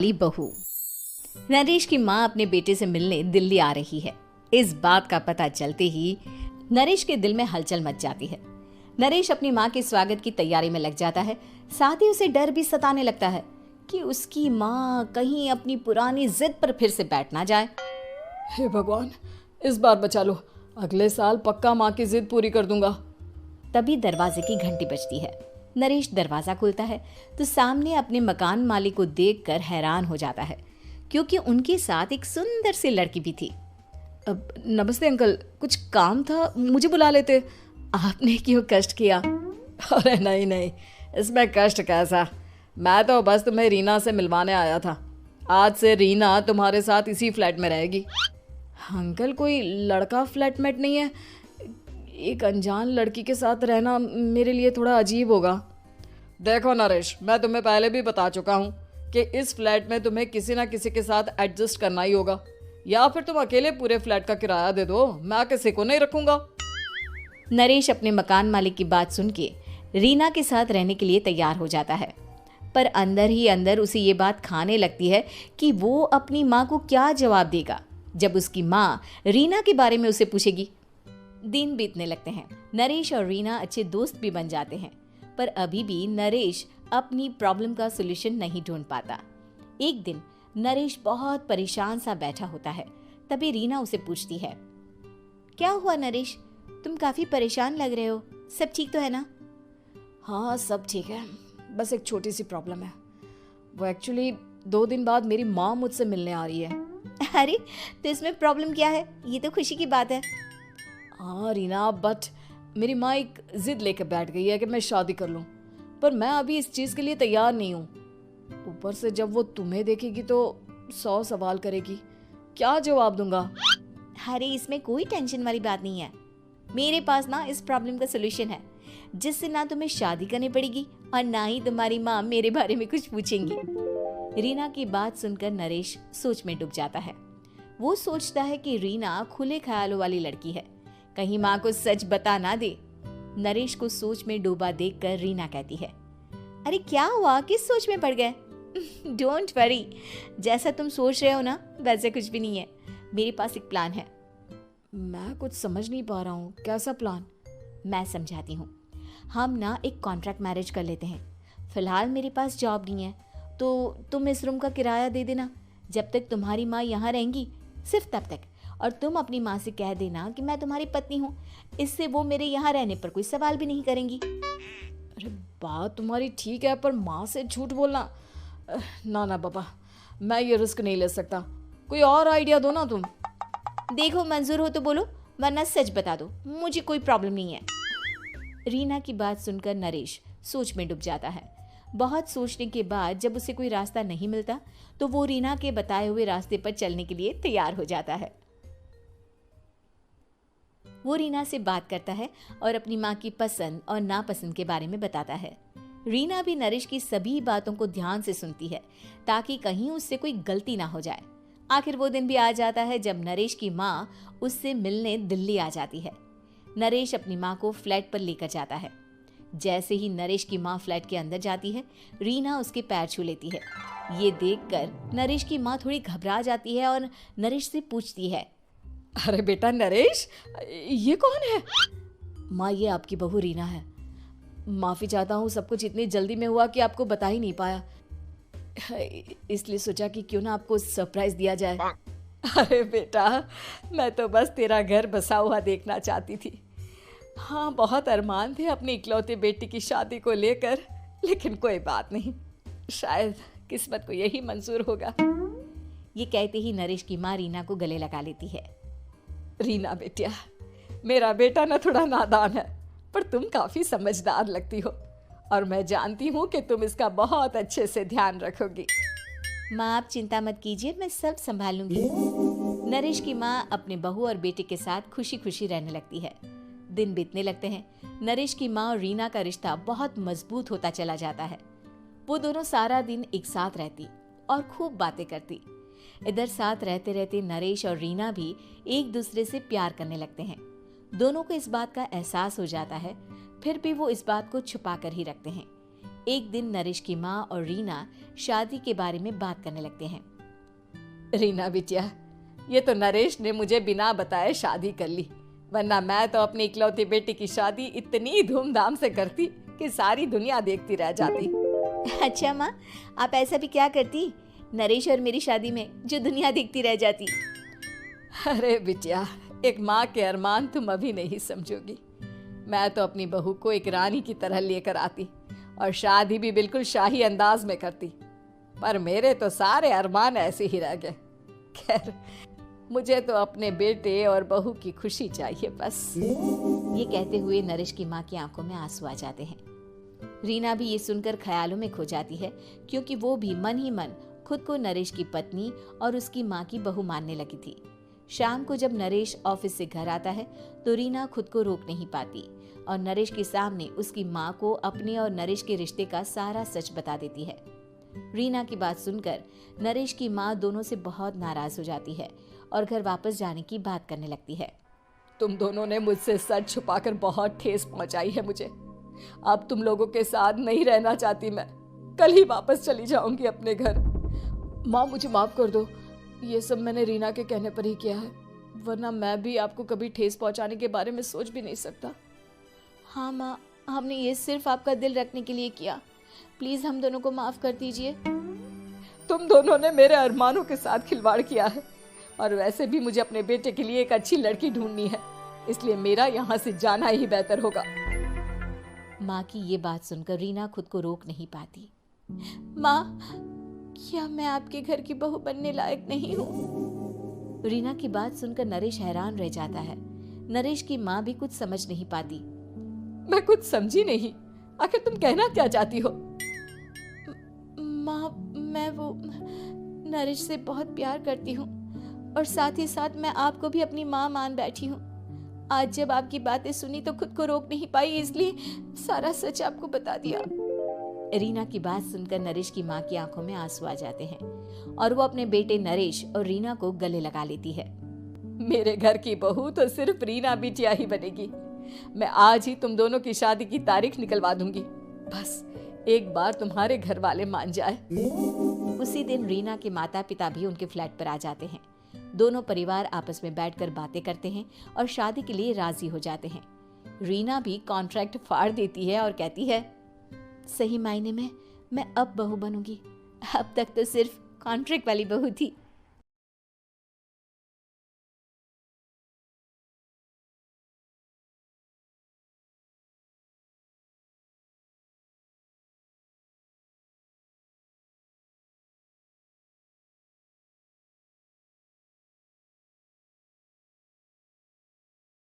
वाली बहू। नरेश की माँ अपने बेटे से मिलने दिल्ली आ रही है। इस बात का पता चलते ही नरेश के दिल में हलचल मच जाती है। नरेश अपनी माँ के स्वागत की तैयारी में लग जाता है। साथ ही उसे डर भी सताने लगता है कि उसकी माँ कहीं अपनी पुरानी जिद पर फिर से बैठ ना जाए। हे भगवान, इस बार बचा लो। अगले साल पक्का माँ की जिद पूरी कर दूंगा। तभी दरवाजे की घंटी बजती है। नरेश दरवाजा खोलता है तो सामने अपने मकान मालिक को देखकर हैरान हो जाता है, क्योंकि उनके साथ एक सुंदर सी लड़की भी थी। अब नमस्ते अंकल, कुछ काम था, मुझे बुला लेते। आपने क्यों कष्ट किया? अरे नहीं नहीं, इसमें कष्ट कैसा। मैं तो बस तुम्हें रीना से मिलवाने आया था। आज से रीना तुम्हारे साथ इसी फ्लैट में रहेगी। अंकल, कोई लड़का फ्लैटमेट नहीं है? एक अनजान लड़की के साथ रहना मेरे लिए थोड़ा अजीब होगा। देखो नरेश, मैं तुम्हें पहले भी बता चुका हूँ कि इस फ्लैट में तुम्हें किसी ना किसी के साथ एडजस्ट करना ही होगा, या फिर तुम अकेले पूरे फ्लैट का किराया दे दो, मैं किसी को नहीं रखूंगा। नरेश अपने मकान मालिक की बात सुन के रीना के साथ रहने के लिए तैयार हो जाता है, पर अंदर ही अंदर उसे ये बात खाने लगती है कि वो अपनी माँ को क्या जवाब देगा जब उसकी माँ रीना के बारे में उसे पूछेगी। दिन बीतने लगते हैं। नरेश और रीना अच्छे दोस्त भी बन जाते हैं, पर अभी भी नरेश अपनी प्रॉब्लम का सलूशन नहीं ढूंढ पाता। एक दिन नरेश बहुत परेशान सा बैठा होता है। तभी रीना उसे पूछती है, क्या हुआ नरेश, तुम काफी परेशान लग रहे हो, सब ठीक तो है ना? हाँ, सब ठीक है, बस एक छोटी सी प्रॉब्लम है। वो एक्चुअली 2 दिन बाद मेरी माँ मुझसे मिलने आ रही है। अरे, तो इसमें प्रॉब्लम क्या है? ये तो खुशी की बात है। हाँ रीना, बट मेरी माँ एक जिद लेकर बैठ गई है कि मैं शादी कर लूँ, पर मैं अभी इस चीज़ के लिए तैयार नहीं हूँ। ऊपर से जब वो तुम्हें देखेगी तो 100 सवाल करेगी, क्या जवाब दूंगा? अरे, इसमें कोई टेंशन वाली बात नहीं है। मेरे पास ना इस प्रॉब्लम का सलूशन है, जिससे ना तुम्हें शादी करनी पड़ेगी और ना ही तुम्हारी माँ मेरे बारे में कुछ पूछेंगी। रीना की बात सुनकर नरेश सोच में डूब जाता है। वो सोचता है कि रीना खुले ख्यालों वाली लड़की है, कहीं माँ को सच बता ना दे। नरेश को सोच में डूबा देखकर रीना कहती है, अरे क्या हुआ, किस सोच में पड़ गए? डोंट वरी, जैसा तुम सोच रहे हो ना वैसे कुछ भी नहीं है। मेरे पास एक प्लान है। मैं कुछ समझ नहीं पा रहा हूँ, कैसा प्लान? मैं समझाती हूँ। हम ना एक कॉन्ट्रैक्ट मैरिज कर लेते हैं। फिलहाल मेरे पास जॉब नहीं है, तो तुम इस रूम का किराया दे देना जब तक तुम्हारी माँ यहाँ रहेंगी, सिर्फ तब तक। और तुम अपनी माँ से कह देना कि मैं तुम्हारी पत्नी हूँ, इससे वो मेरे यहाँ रहने पर कोई सवाल भी नहीं करेंगी। अरे बात तुम्हारी ठीक है, पर माँ से झूठ बोलना, ना ना बाबा, मैं ये रिस्क नहीं ले सकता। कोई और आइडिया दो ना तुम। देखो, मंजूर हो तो बोलो, वरना सच बता दो, मुझे कोई प्रॉब्लम नहीं है। रीना की बात सुनकर नरेश सोच में डूब जाता है। बहुत सोचने के बाद जब उसे कोई रास्ता नहीं मिलता तो वो रीना के बताए हुए रास्ते पर चलने के लिए तैयार हो जाता है। वो रीना से बात करता है और अपनी माँ की पसंद और नापसंद के बारे में बताता है। रीना भी नरेश की सभी बातों को ध्यान से सुनती है, ताकि कहीं उससे कोई गलती ना हो जाए। आखिर वो दिन भी आ जाता है जब नरेश की माँ उससे मिलने दिल्ली आ जाती है। नरेश अपनी माँ को फ्लैट पर लेकर जाता है। जैसे ही नरेश की माँ फ्लैट के अंदर जाती है, रीना उसके पैर छू लेती है। ये देखकर नरेश की माँ थोड़ी घबरा जाती है और नरेश से पूछती है, अरे बेटा नरेश, ये कौन है? माँ, ये आपकी बहू रीना है। माफ़ी चाहता हूँ, सब कुछ इतनी जल्दी में हुआ कि आपको बता ही नहीं पाया, इसलिए सोचा कि क्यों ना आपको सरप्राइज दिया जाए। अरे बेटा, मैं तो बस तेरा घर बसा हुआ देखना चाहती थी। हाँ, बहुत अरमान थे अपनी इकलौते बेटी की शादी को लेकर, लेकिन कोई बात नहीं, शायद किस्मत को यही मंजूर होगा। ये कहते ही नरेश की माँ रीना को गले लगा लेती है। रीना बेटिया, मेरा बेटा ना थोड़ा नादान है, पर तुम काफ़ी समझदार लगती हो, और मैं जानती हूँ कि तुम इसका बहुत अच्छे से ध्यान रखोगी। माँ, आप चिंता मत कीजिए, मैं सब संभाल लूंगी। नरेश की माँ अपने बहू और बेटे के साथ खुशी खुशी रहने लगती है। दिन बीतने लगते हैं। नरेश की माँ और रीना का रिश्ता बहुत मजबूत होता चला जाता है। वो दोनों सारा दिन एक साथ रहती और खूब बातें करती। इधर साथ रहते रहते नरेश और रीना भी एक दूसरे से प्यार करने लगते हैं। दोनों को इस बात का एहसास हो जाता है, फिर भी वो इस बात को छुपा कर ही रखते हैं। एक दिन नरेश की माँ और रीना शादी के बारे में बात करने लगते हैं। रीना बिटिया, ये तो नरेश ने मुझे बिना बताए शादी कर ली, वरना मैं तो अपनी इकलौती बेटी की शादी इतनी धूमधाम से करती कि सारी दुनिया देखती रह जाती। अच्छा माँ, आप ऐसा भी क्या करती नरेश और मेरी शादी में जो दुनिया देखती रह जाती? अरे बिटिया, एक माँ के अरमान तुम अभी नहीं समझोगी। मैं तो अपनी बहू को एक रानी की तरह लेकर आती और शादी भी बिल्कुल शाही अंदाज में करती, पर मेरे तो सारे अरमान ऐसे ही रह गए। खैर, मुझे तो अपने बेटे और बहू की खुशी चाहिए बस। ये कहते हुए नरेश की माँ की आंखों में आंसू आ जाते हैं। रीना भी ये सुनकर ख्यालों में खो जाती है, क्योंकि वो भी मन ही मन खुद को नरेश की पत्नी और उसकी माँ की बहू मानने लगी थी। शाम को जब नरेश ऑफिस से घर आता है तो रीना खुद को रोक नहीं पाती और नरेश के सामने उसकी माँ को अपने और नरेश के रिश्ते का सारा सच बता देती है। रीना की बात सुनकर नरेश की माँ दोनों से बहुत नाराज हो जाती है और घर वापस जाने की बात करने लगती है। तुम दोनों ने मुझसे सच छुपाकर बहुत ठेस पहुंचाई है मुझे। अब तुम लोगों के साथ नहीं रहना चाहती मैं, कल ही वापस चली जाऊंगी अपने घर। माँ, मुझे माफ कर दो, ये सब मैंने रीना के कहने पर ही किया है, वरना मैं भी आपको कभी ठेस पहुंचाने के बारे में सोच भी नहीं सकता। हाँ माँ, हमने ये सिर्फ आपका दिल रखने के लिए किया, प्लीज हम दोनों को माफ कर दीजिए। तुम दोनों ने मेरे अरमानों के साथ खिलवाड़ किया है, और वैसे भी मुझे अपने बेटे के लिए एक अच्छी लड़की ढूंढनी है, इसलिए मेरा यहाँ से जाना ही बेहतर होगा। माँ की ये बात सुनकर रीना खुद को रोक नहीं पाती। माँ, क्या मैं आपके घर की बहू बनने लायक नहीं हूँ? रीना की बात सुनकर नरेश हैरान रह जाता है। नरेश की माँ भी कुछ समझ नहीं पाती। मैं कुछ समझी नहीं, आखिर तुम कहना क्या चाहती हो? माँ, मैं वो नरेश से बहुत प्यार करती हूँ और साथ ही साथ मैं आपको भी अपनी माँ मान बैठी हूँ। आज जब आपकी बातें सुनी तो खुद को रोक नहीं पाई, इसलिए सारा सच आपको बता दिया। रीना की बात सुनकर नरेश की माँ की आंखों में आंसू आ जाते हैं और वो अपने बेटे नरेश और रीना को गले लगा लेती है। मेरे घर की बहू तो सिर्फ रीना बिटिया ही बनेगी। मैं आज ही तुम दोनों की शादी की तारीख निकलवा दूंगी, बस एक बार तुम्हारे घर वाले मान जाए। उसी दिन रीना के माता पिता भी उनके फ्लैट पर आ जाते हैं। दोनों परिवार आपस में बैठकर बातें करते हैं और शादी के लिए राजी हो जाते हैं। रीना भी कॉन्ट्रैक्ट फाड़ देती है और कहती है, सही मायने में मैं अब बहू बनूंगी, अब तक तो सिर्फ कॉन्ट्रैक्ट वाली बहू थी।